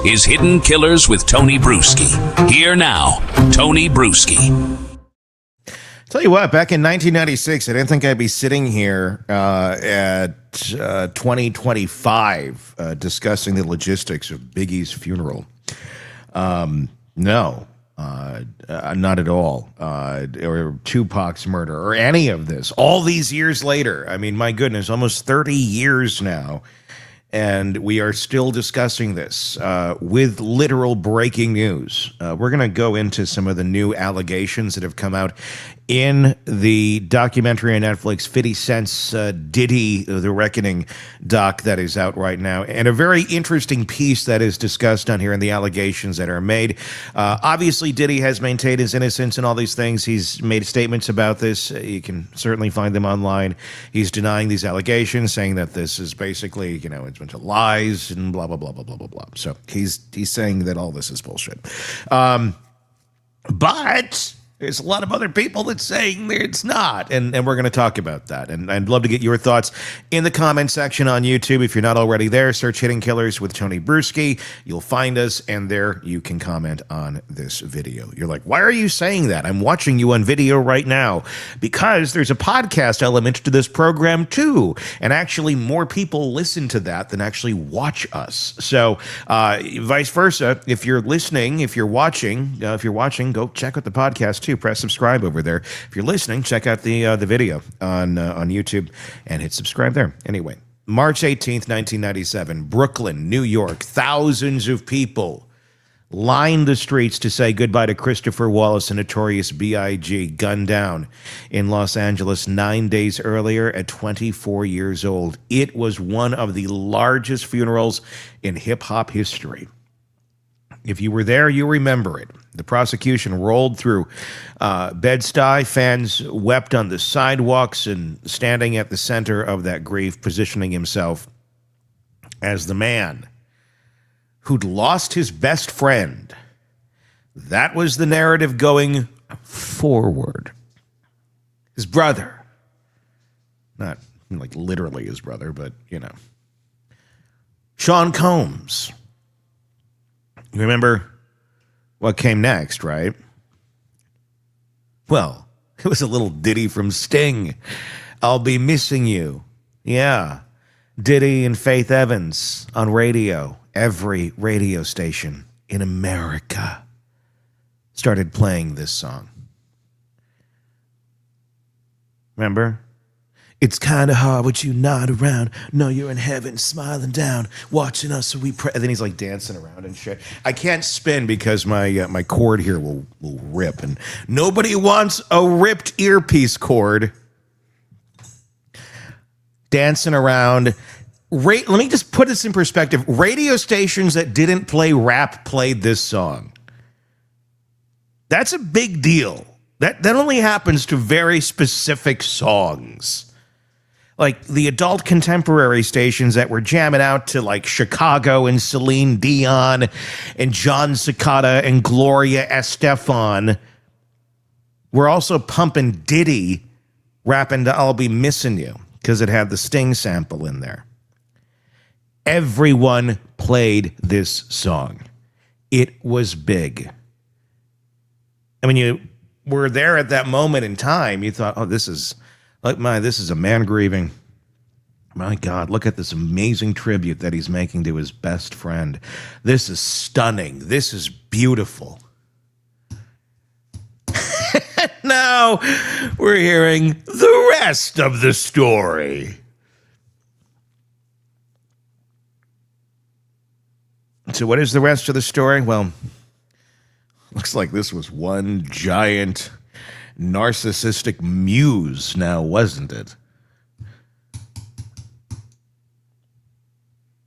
is Hidden Killers with Tony Bruschi. Here now, Tony Bruschi. Tell you what, back in 1996, I didn't think I'd be sitting here at 2025 discussing the logistics of Biggie's funeral. No, not at all. Or Tupac's murder or any of this. All these years later, I mean, my goodness, almost 30 years now. And we are still discussing this with literal breaking news. We're going to go into some of the new allegations that have come out in the documentary on Netflix, 50 Cent's Diddy, The Reckoning doc that is out right now, and a very interesting piece that is discussed on here and the allegations that are made. Obviously, Diddy has maintained his innocence and all these things. He's made statements about this. You can certainly find them online. He's denying these allegations, saying that this is basically, it's a bunch of lies and blah, blah, blah, blah, blah, blah, blah. So he's saying that all this is bullshit. But there's a lot of other people that saying it's not, and we're going to talk about that. And I'd love to get your thoughts in the comment section on YouTube. If you're not already there, search Hidden Killers with Tony Bruschi. You'll find us, and there you can comment on this video. You're like, why are you saying that? I'm watching you on video right now. Because there's a podcast element to this program too, and actually more people listen to that than actually watch us. So vice versa, if you're listening, if you're watching, go check out the podcast too. Press subscribe over there. If you're listening, check out the video on YouTube and hit subscribe there. Anyway, March 18th, 1997, Brooklyn, New York. Thousands of people lined the streets to say goodbye to Christopher Wallace and Notorious B.I.G. gunned down in Los Angeles 9 days earlier at 24 years old. It was one of the largest funerals in hip-hop history. If you were there, you remember it. The prosecution rolled through Bed-Stuy. Fans wept on the sidewalks and standing at the center of that grief, positioning himself as the man who'd lost his best friend. That was the narrative going forward. His brother. Not like literally his brother, but, Sean Combs. You remember what came next, right? Well, it was a little ditty from Sting. I'll be missing you. Yeah. Diddy and Faith Evans on radio. Every radio station in America started playing this song. Remember? It's kind of hard with you not around. No, you're in heaven, smiling down, watching us. So we pray. And then he's like dancing around and shit. I can't spin because my cord here will rip, and nobody wants a ripped earpiece cord. Dancing around. Let me just put this in perspective. Radio stations that didn't play rap played this song. That's a big deal. That only happens to very specific songs. Like the adult contemporary stations that were jamming out to like Chicago and Celine Dion and John Cicada and Gloria Estefan were also pumping Diddy, rapping to I'll Be Missing You because it had the Sting sample in there. Everyone played this song. It was big. And when you were there at that moment in time, you thought, oh, this is a man grieving. My God, look at this amazing tribute that he's making to his best friend. This is stunning. This is beautiful. Now we're hearing the rest of the story. So what is the rest of the story? Well, looks like this was one giant narcissistic muse now, wasn't it?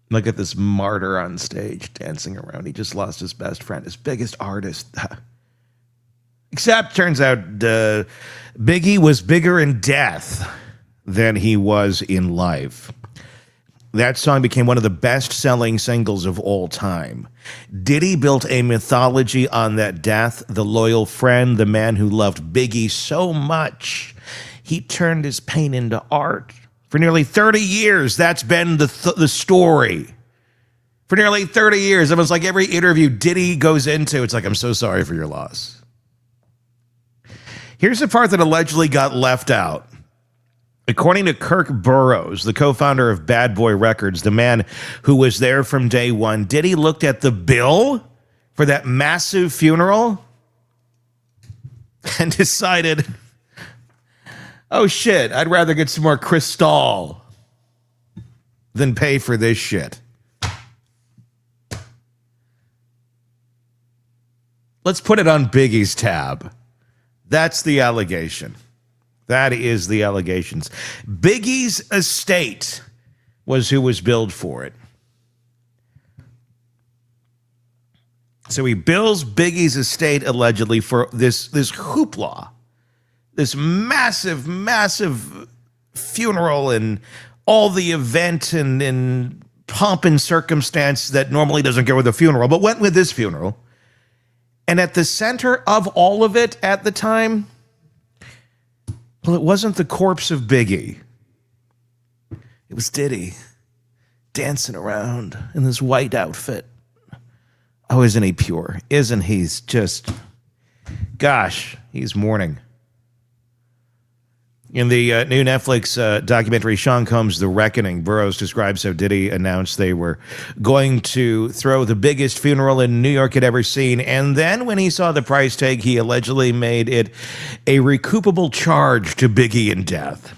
Look at this martyr on stage dancing around. He just lost his best friend, his biggest artist. Except, turns out, Biggie was bigger in death than he was in life. That song became one of the best-selling singles of all time. Diddy built a mythology on that death, the loyal friend, the man who loved Biggie so much, he turned his pain into art. For nearly 30 years, that's been the story. for nearly 30 years. It was like every interview Diddy goes into, it's like, I'm so sorry for your loss. Here's the part that allegedly got left out. According to Kirk Burrowes, the co-founder of Bad Boy Records, the man who was there from day one, Diddy looked at the bill for that massive funeral and decided, oh shit, I'd rather get some more Cristal than pay for this shit. Let's put it on Biggie's tab. That's the allegation. That is the allegations. Biggie's estate was who was billed for it. So he bills Biggie's estate allegedly for this hoopla, this massive, massive funeral and all the event and pomp and circumstance that normally doesn't go with a funeral, but went with this funeral. And at the center of all of it at the time, well, it wasn't the corpse of Biggie. It was Diddy dancing around in this white outfit. Oh, isn't he pure? Isn't he just, gosh, he's mourning. In the new Netflix documentary, Sean Combs' The Reckoning, Burrowes describes how Diddy announced they were going to throw the biggest funeral in New York had ever seen. And then when he saw the price tag, he allegedly made it a recoupable charge to Biggie in death.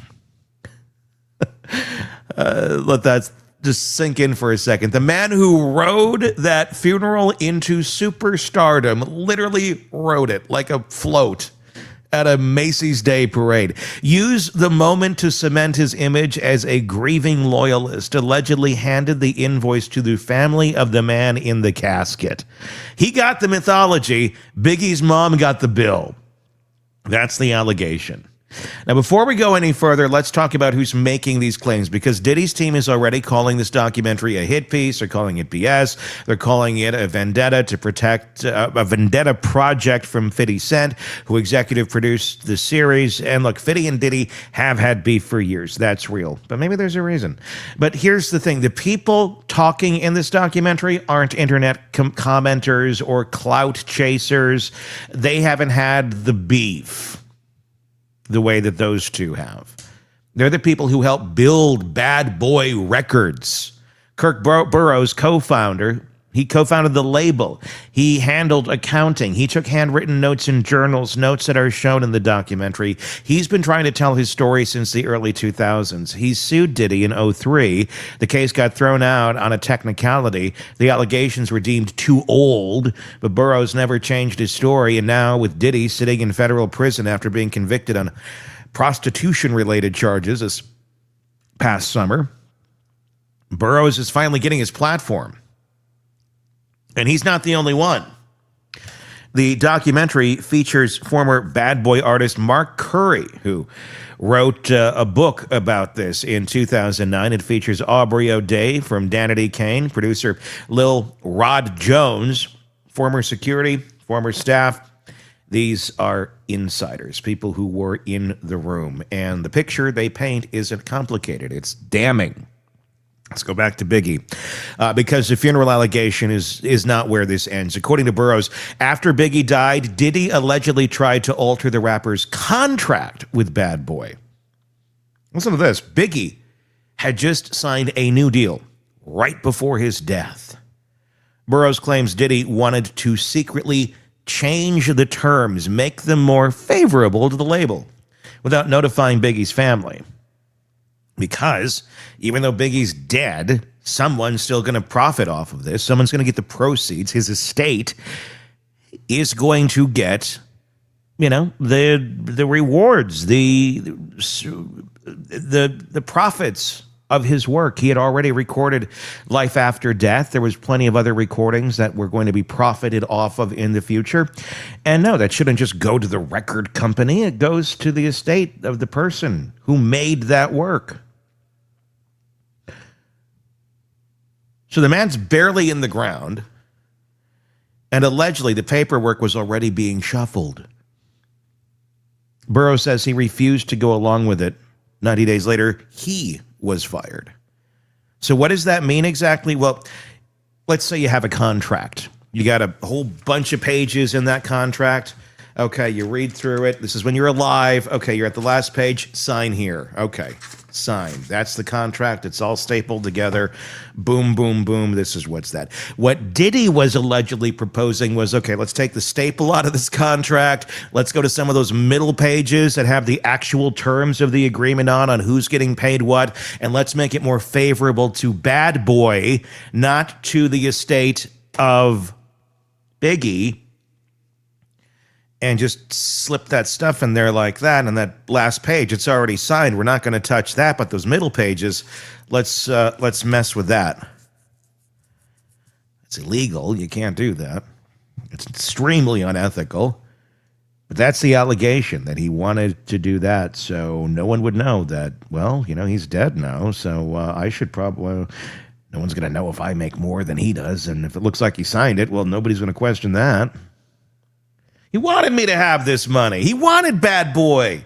Let that just sink in for a second. The man who rode that funeral into superstardom literally rode it like a float at a Macy's Day Parade. Used the moment to cement his image as a grieving loyalist, allegedly handed the invoice to the family of the man in the casket. He got the mythology. Biggie's mom got the bill. That's the allegation. Now, before we go any further, let's talk about who's making these claims, because Diddy's team is already calling this documentary a hit piece. They're calling it BS. They're calling it a vendetta to protect a vendetta project from 50 Cent, who executive produced the series. And look, 50 and Diddy have had beef for years. That's real. But maybe there's a reason. But here's the thing. The people talking in this documentary aren't internet commenters or clout chasers. They haven't had the beef the way that those two have. They're the people who helped build Bad Boy Records. Kirk Burrowes, co-founder, he co-founded the label. He handled accounting. He took handwritten notes in journals, notes that are shown in the documentary. He's been trying to tell his story since the early 2000s. He sued Diddy in 2003. The case got thrown out on a technicality. The allegations were deemed too old, but Burrowes never changed his story. And now with Diddy sitting in federal prison after being convicted on prostitution-related charges this past summer, Burrowes is finally getting his platform. And he's not the only one. The documentary features former Bad Boy artist Mark Curry, who wrote a book about this in 2009. It features Aubrey O'Day from Danity Kane, producer Lil Rod Jones, former security, former staff. These are insiders, people who were in the room. And the picture they paint isn't complicated. It's damning. Let's go back to Biggie, because the funeral allegation is not where this ends. According to Burrowes, after Biggie died, Diddy allegedly tried to alter the rapper's contract with Bad Boy. Listen to this. Biggie had just signed a new deal right before his death. Burrowes claims Diddy wanted to secretly change the terms, make them more favorable to the label, without notifying Biggie's family. Because even though Biggie's dead, someone's still going to profit off of this. Someone's going to get the proceeds. His estate is going to get, the rewards, the profits of his work. He had already recorded Life After Death. There was plenty of other recordings that were going to be profited off of in the future. And no, that shouldn't just go to the record company. It goes to the estate of the person who made that work. So the man's barely in the ground, and allegedly the paperwork was already being shuffled. Burrowes says he refused to go along with it. 90 days later, he was fired. So what does that mean exactly? Well, let's say you have a contract. You got a whole bunch of pages in that contract. Okay, you read through it. This is when you're alive. Okay, you're at the last page. Sign here. Okay, sign. That's the contract. It's all stapled together. Boom, boom, boom. This is what's that. What Diddy was allegedly proposing was, okay, let's take the staple out of this contract. Let's go to some of those middle pages that have the actual terms of the agreement on who's getting paid what, and let's make it more favorable to Bad Boy, not to the estate of Biggie, and just slip that stuff in there like that. And that last page, it's already signed. We're not going to touch that, but those middle pages, let's mess with that. It's illegal. You can't do that. It's extremely unethical. But that's the allegation, that he wanted to do that so no one would know that, well, he's dead now, so I should probably... No one's going to know if I make more than he does, and if it looks like he signed it, well, nobody's going to question that. He wanted me to have this money. He wanted Bad Boy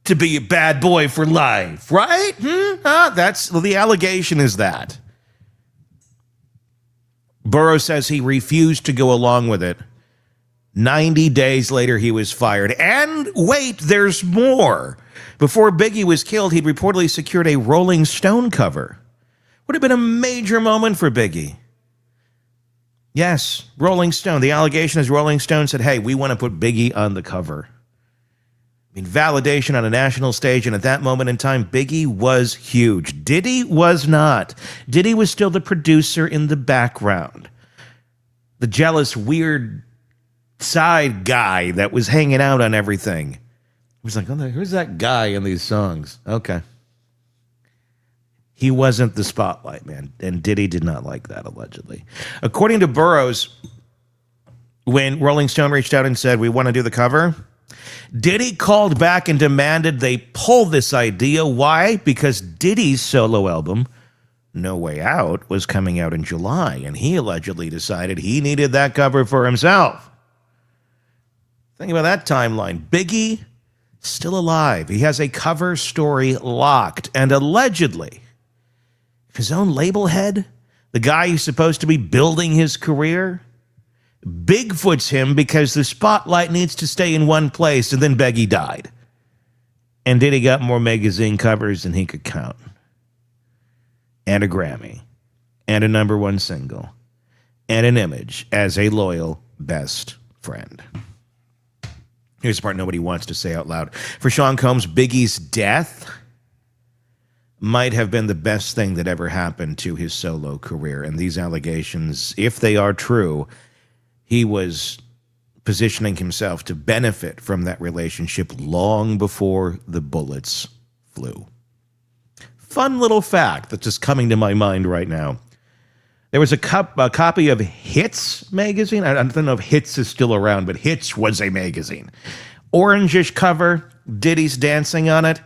to be a bad boy for life, right? That's the allegation is that. Burrowes says he refused to go along with it. 90 days later, he was fired. And wait, there's more. Before Biggie was killed, he'd reportedly secured a Rolling Stone cover. Would have been a major moment for Biggie. Yes, Rolling Stone. The allegation is Rolling Stone said, hey, we want to put Biggie on the cover. I mean, validation on a national stage, and at that moment in time, Biggie was huge. Diddy was not. Diddy was still the producer in the background. The jealous, weird side guy that was hanging out on everything. It was like, oh, who's that guy in these songs? Okay. He wasn't the spotlight man, and Diddy did not like that, allegedly. According to Burrowes, when Rolling Stone reached out and said, we want to do the cover, Diddy called back and demanded they pull this idea. Why? Because Diddy's solo album, No Way Out, was coming out in July, and he allegedly decided he needed that cover for himself. Think about that timeline. Biggie, still alive. He has a cover story locked, and allegedly, his own label head, the guy who's supposed to be building his career, Bigfoots him because the spotlight needs to stay in one place, and then Biggie died. And Diddy got more magazine covers than he could count. And a Grammy. And a #1 single. And an image as a loyal best friend. Here's the part nobody wants to say out loud. For Sean Combs, Biggie's death might have been the best thing that ever happened to his solo career. And these allegations, if they are true, he was positioning himself to benefit from that relationship long before the bullets flew. Fun little fact that's just coming to my mind right now. There was a copy of Hits magazine. I don't know if Hits is still around, but Hits was a magazine. Orangish cover, Diddy's dancing on it.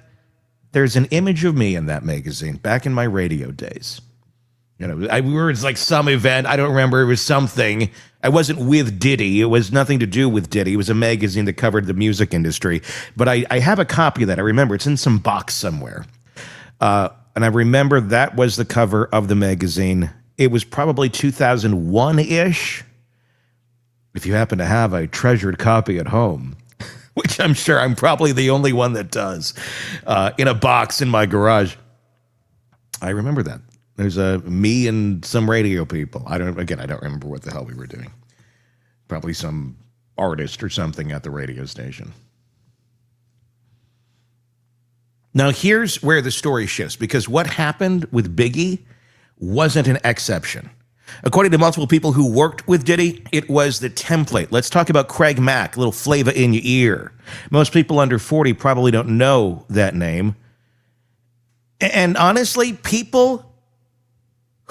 There's an image of me in that magazine back in my radio days. We were at like some event. I don't remember. It was something. I wasn't with Diddy. It was nothing to do with Diddy. It was a magazine that covered the music industry. But I have a copy of that. I remember it's in some box somewhere. And I remember that was the cover of the magazine. It was probably 2001-ish. If you happen to have a treasured copy at home, which I'm sure I'm probably the only one that does, in a box in my garage. I remember that. There's me and some radio people. I don't remember what the hell we were doing. Probably some artist or something at the radio station. Now, here's where the story shifts, because what happened with Biggie wasn't an exception. According to multiple people who worked with Diddy, it was the template. Let's talk about Craig Mack, a little flavor in your ear. Most people under 40 probably don't know that name. And honestly, people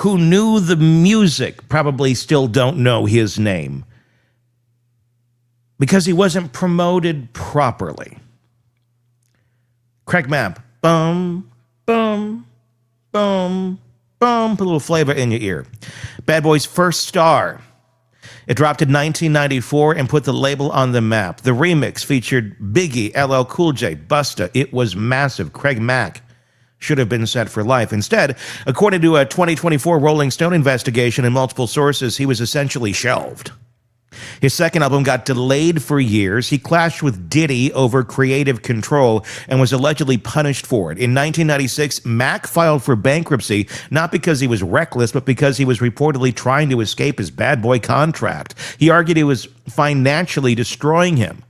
who knew the music probably still don't know his name because he wasn't promoted properly. Craig Mack, boom, boom, boom, boom, put a little flavor in your ear. Bad Boy's first star. It dropped in 1994 and put the label on the map. The remix featured Biggie, LL Cool J, Busta. It was massive. Craig Mack should have been set for life. Instead, according to a 2024 Rolling Stone investigation and multiple sources, he was essentially shelved. His second album got delayed for years. He clashed with Diddy over creative control and was allegedly punished for it. In 1996, Mack filed for bankruptcy, not because he was reckless, but because he was reportedly trying to escape his bad boy contract. He argued it was financially destroying him.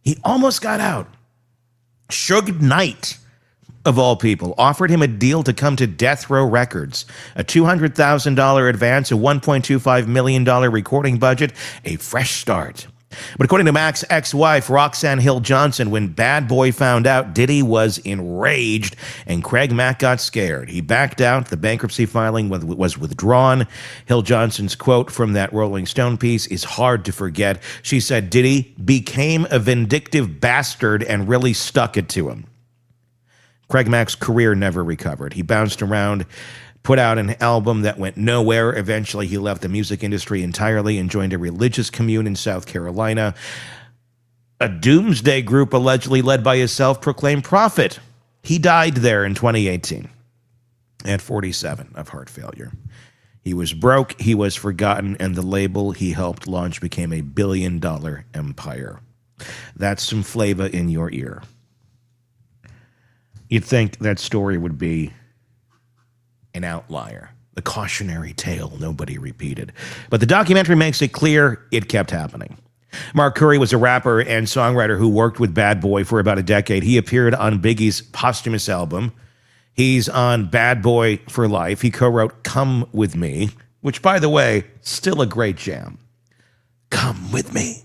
He almost got out. Suge Knight, of all people, offered him a deal to come to Death Row Records, a $200,000 advance, a $1.25 million recording budget, a fresh start. But according to Mack's ex-wife, Roxanne Hill Johnson, when Bad Boy found out, Diddy was enraged, and Craig Mack got scared. He backed out. The bankruptcy filing was withdrawn. Hill Johnson's quote from that Rolling Stone piece is hard to forget. She said, "Diddy became a vindictive bastard and really stuck it to him." Craig Mack's career never recovered. He bounced around, put out an album that went nowhere. Eventually, he left the music industry entirely and joined a religious commune in South Carolina, a doomsday group allegedly led by his self-proclaimed prophet. He died there in 2018 at 47 of heart failure. He was broke, he was forgotten, and the label he helped launch became a billion-dollar empire. That's some flavor in your ear. You'd think that story would be an outlier, the cautionary tale nobody repeated. But the documentary makes it clear it kept happening. Mark Curry was a rapper and songwriter who worked with Bad Boy for about a decade. He appeared on Biggie's posthumous album. He's on Bad Boy for Life. He co-wrote Come With Me, which, by the way, still a great jam. Come With Me.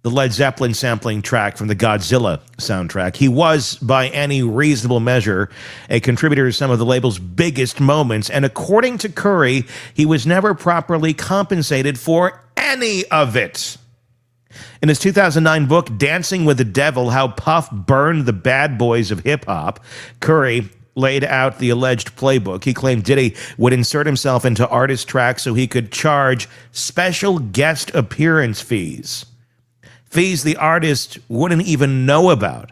The Led Zeppelin sampling track from the Godzilla soundtrack. He was, by any reasonable measure, a contributor to some of the label's biggest moments, and according to Curry, he was never properly compensated for any of it. In his 2009 book, Dancing with the Devil, How Puff Burned the Bad Boys of Hip-Hop, Curry laid out the alleged playbook. He claimed Diddy would insert himself into artist tracks so he could charge special guest appearance fees. Fees the artist wouldn't even know about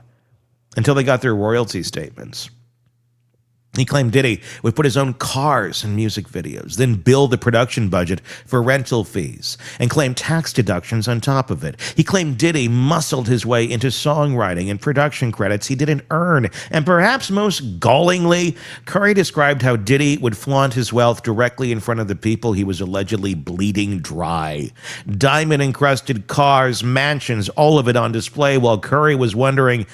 until they got their royalty statements. He claimed Diddy would put his own cars in music videos, then bill the production budget for rental fees, and claim tax deductions on top of it. He claimed Diddy muscled his way into songwriting and production credits he didn't earn. And perhaps most gallingly, Curry described how Diddy would flaunt his wealth directly in front of the people he was allegedly bleeding dry. Diamond-encrusted cars, mansions, all of it on display, while Curry was wondering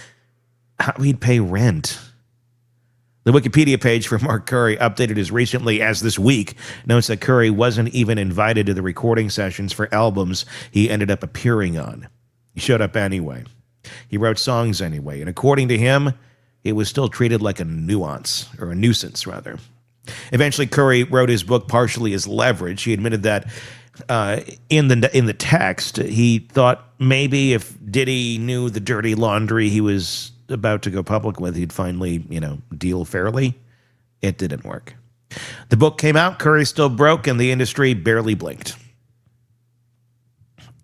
how he'd pay rent. The Wikipedia page for Mark Curry, updated as recently as this week, notes that Curry wasn't even invited to the recording sessions for albums he ended up appearing on. He showed up anyway. He wrote songs anyway, and according to him, it was still treated like a nuisance. Eventually, Curry wrote his book partially as leverage. He admitted that in the text, he thought maybe if Diddy knew the dirty laundry he was about to go public with, he'd finally, deal fairly. It didn't work. The book came out, Curry still broke, and the industry barely blinked.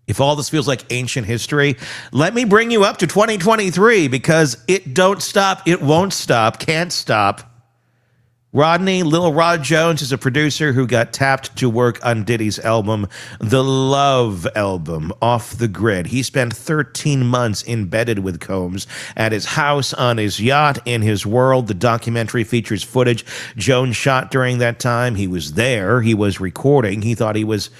If all this feels like ancient history, let me bring you up to 2023, because it don't stop, it won't stop, can't stop. Lil Rod Jones is a producer who got tapped to work on Diddy's album, The Love Album, Off the Grid. He spent 13 months embedded with Combs at his house, on his yacht, in his world. The documentary features footage Jones shot during that time. He was there. He was recording. He thought he was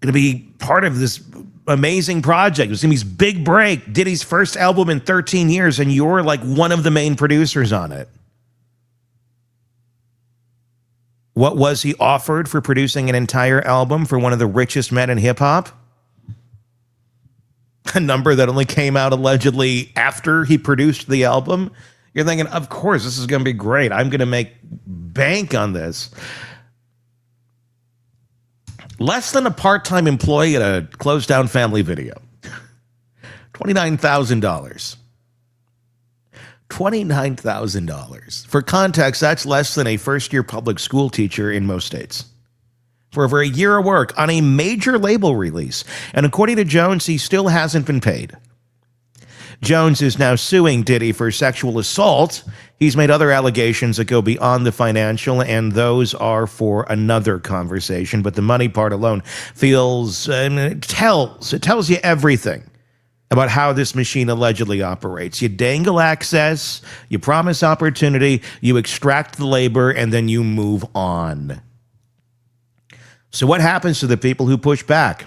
going to be part of this amazing project. It was going to be his big break, Diddy's first album in 13 years, and you're like one of the main producers on it. What was he offered for producing an entire album for one of the richest men in hip-hop? A number that only came out allegedly after he produced the album? You're thinking, of course, this is going to be great. I'm going to make bank on this. Less than a part-time employee at a closed-down family video. $29,000. $29,000. For context, that's less than a first-year public school teacher in most states. For over a year of work on a major label release. And according to Jones, he still hasn't been paid. Jones is now suing Diddy for sexual assault. He's made other allegations that go beyond the financial, and those are for another conversation. But the money part alone feels, it tells you everything about how this machine allegedly operates. You dangle access, you promise opportunity, you extract the labor, and then you move on. So what happens to the people who push back?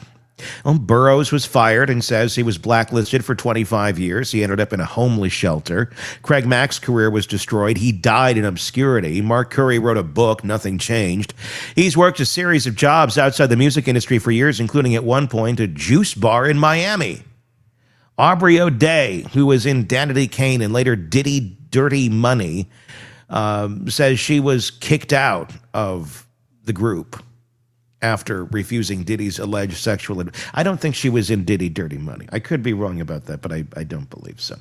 Well, Burrowes was fired and says he was blacklisted for 25 years. He ended up in a homeless shelter. Craig Mack's career was destroyed. He died in obscurity. Mark Curry wrote a book, Nothing Changed. He's worked a series of jobs outside the music industry for years, including at one point a juice bar in Miami. Aubrey O'Day, who was in Danity Kane and later Diddy Dirty Money, says she was kicked out of the group after refusing Diddy's alleged sexual. I don't think she was in Diddy Dirty Money. I could be wrong about that, but I don't believe so.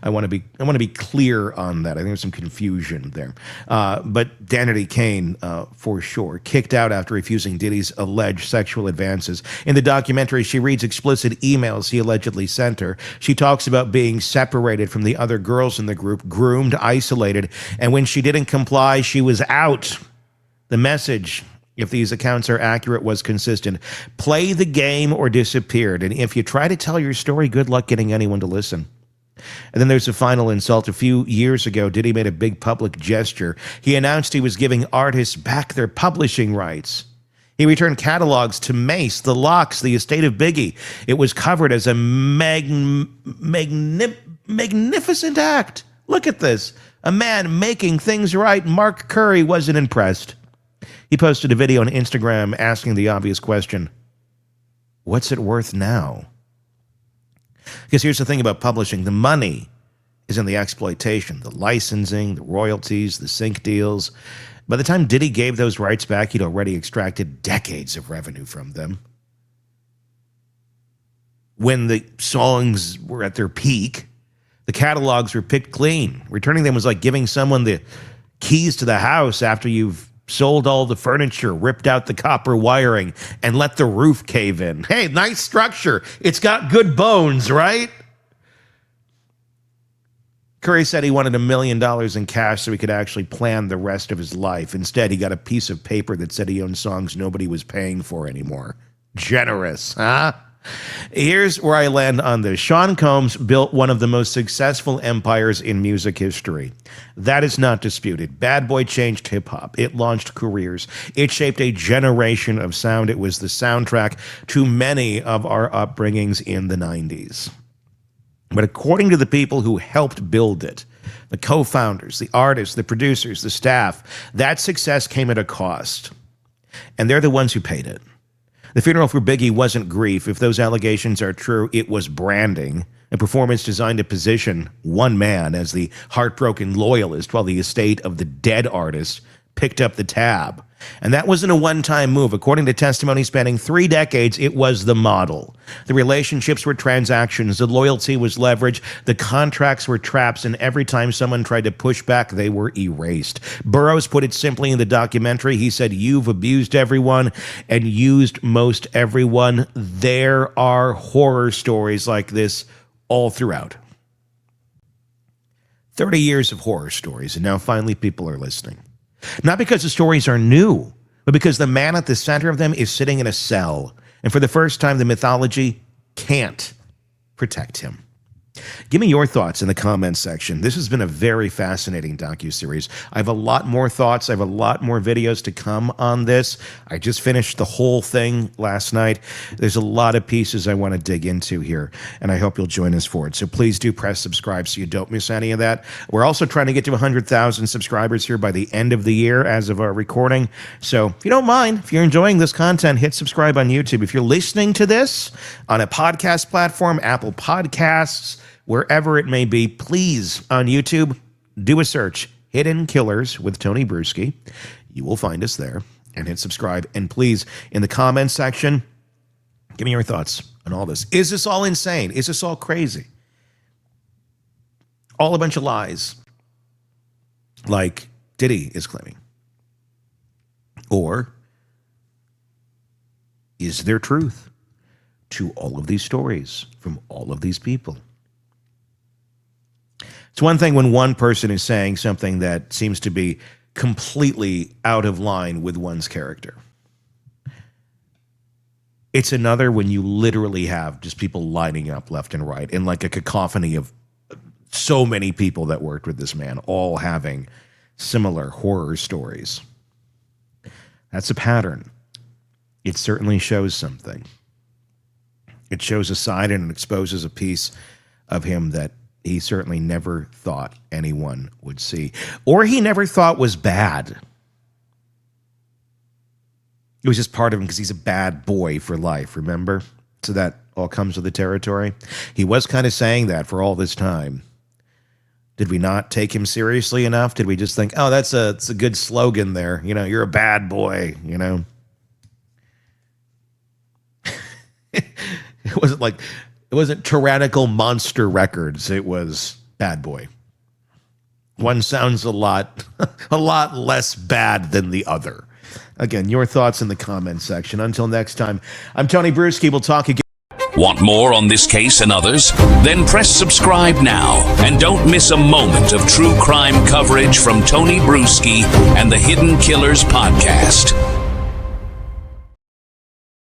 I want to be clear on that. I think there's some confusion there. But Danity Kane, for sure, kicked out after refusing Diddy's alleged sexual advances. In the documentary, she reads explicit emails he allegedly sent her. She talks about being separated from the other girls in the group, groomed, isolated, and when she didn't comply, she was out. The message, if these accounts are accurate, was consistent: play the game or disappeared. And if you try to tell your story, good luck getting anyone to listen. And then there's a final insult. A few years ago, Diddy made a big public gesture. He announced he was giving artists back their publishing rights. He returned catalogs to Mace, The Lox, the estate of Biggie. It was covered as a magnificent act. Look at this. A man making things right. Mark Curry wasn't impressed. He posted a video on Instagram asking the obvious question: what's it worth now? Because here's the thing about publishing. The money is in the exploitation, the licensing, the royalties, the sync deals. By the time Diddy gave those rights back, he'd already extracted decades of revenue from them. When the songs were at their peak, the catalogs were picked clean. Returning them was like giving someone the keys to the house after you've sold all the furniture, ripped out the copper wiring, and let the roof cave in. Hey, nice structure. It's got good bones, right? Curry said he wanted $1 million in cash so he could actually plan the rest of his life. Instead, he got a piece of paper that said he owned songs nobody was paying for anymore. Generous, huh? Here's where I land on this. Sean Combs built one of the most successful empires in music history. That is not disputed. Bad Boy changed hip-hop. It launched careers. It shaped a generation of sound. It was the soundtrack to many of our upbringings in the 90s. But according to the people who helped build it, the co-founders, the artists, the producers, the staff, that success came at a cost. And they're the ones who paid it. The funeral for Biggie wasn't grief. If those allegations are true, it was branding, a performance designed to position one man as the heartbroken loyalist while the estate of the dead artist picked up the tab. And that wasn't a one-time move. According to testimony spanning 3 decades, it was the model. The relationships were transactions. The loyalty was leverage. The contracts were traps. And every time someone tried to push back, they were erased. Burrowes put it simply in the documentary. He said, "You've abused everyone and used most everyone." There are horror stories like this all throughout. 30 years of horror stories, and now finally people are listening. Not because the stories are new, but because the man at the center of them is sitting in a cell. And for the first time, the mythology can't protect him. Give me your thoughts in the comments section. This has been a very fascinating docuseries. I have a lot more thoughts. I have a lot more videos to come on this. I just finished the whole thing last night. There's a lot of pieces I want to dig into here, and I hope you'll join us for it. So please do press subscribe so you don't miss any of that. We're also trying to get to 100,000 subscribers here by the end of the year as of our recording. So if you don't mind, if you're enjoying this content, hit subscribe on YouTube. If you're listening to this on a podcast platform, Apple Podcasts, wherever it may be, please, on YouTube, do a search, Hidden Killers with Tony Bruschi. You will find us there, and hit subscribe. And please, in the comments section, give me your thoughts on all this. Is this all insane? Is this all crazy? All a bunch of lies, like Diddy is claiming? Or is there truth to all of these stories from all of these people? It's one thing when one person is saying something that seems to be completely out of line with one's character. It's another when you literally have just people lining up left and right in like a cacophony of so many people that worked with this man, all having similar horror stories. That's a pattern. It certainly shows something. It shows a side and it exposes a piece of him that he certainly never thought anyone would see, or he never thought was bad. It was just part of him because he's a bad boy for life, remember? So that all comes with the territory. He was kind of saying that for all this time. Did we not take him seriously enough? Did we just think, oh, it's a good slogan there. You know, you're a bad boy, you know? It wasn't Tyrannical Monster Records. It was Bad Boy. One sounds a lot less bad than the other. Again, your thoughts in the comments section. Until next time, I'm Tony Bruschi. We'll talk again. Want more on this case and others? Then press subscribe now and don't miss a moment of true crime coverage from Tony Bruschi and the Hidden Killers podcast.